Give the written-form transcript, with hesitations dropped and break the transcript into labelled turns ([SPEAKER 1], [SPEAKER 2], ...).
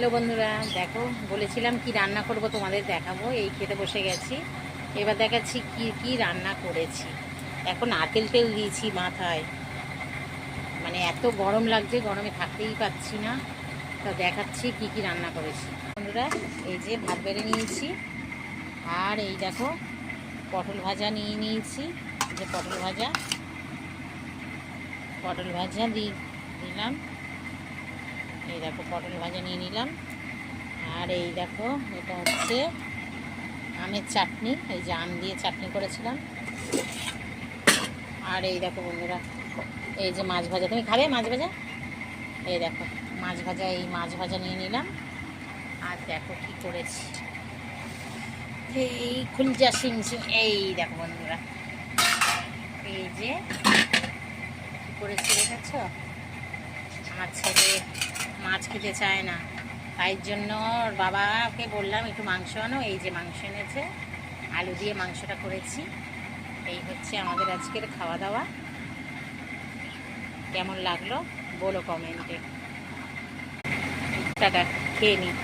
[SPEAKER 1] Hello বন্ধুরা, দেখো বলেছিলাম কি রান্না করব তোমাদের দেখাবো। এই খেতে বসে গেছি। এবার দেখাচ্ছি কি কি রান্না করেছি। এখন নারকেল তেল দিয়েছি মাথায়, মানে এত গরম লাগছে, গরমে থাকতেই পাচ্ছি না। তা দেখাচ্ছি কি কি রান্না করেছি বন্ধুরা। এই যে ভাত বেড়ে নিয়েছি, আর এই দেখো পটল ভাজা নিয়ে নিয়েছি। যে পটল ভাজা দিলাম। এই দেখো পটল ভাজা নিয়ে নিলাম। আর এই দেখো এটা হচ্ছে আমের চাটনি, এই যে আম দিয়ে চাটনি করেছিলাম। আর এই দেখো বন্ধুরা, এই যে মাছ ভাজা। তুমি খাবে মাছ ভাজা? এই দেখো মাছ ভাজা, এই মাছ ভাজা নিয়ে নিলাম। আর দেখো কি করেছি, এই খুলজা শিং, এই দেখো বন্ধুরা, এই যে কি করেছি দেখেছ। আমার ছেলে মাছ খেতে চায় না, তাই জন্য ওর বাবাকে বললাম একটু মাংস আনো। এই যে মাংস এনেছে, আলু দিয়ে মাংসটা করেছি। এই হচ্ছে আমাদের আজকের খাওয়া দাওয়া। কেমন লাগলো বলো কমেন্টে। টাটা, খেয়ে নিই।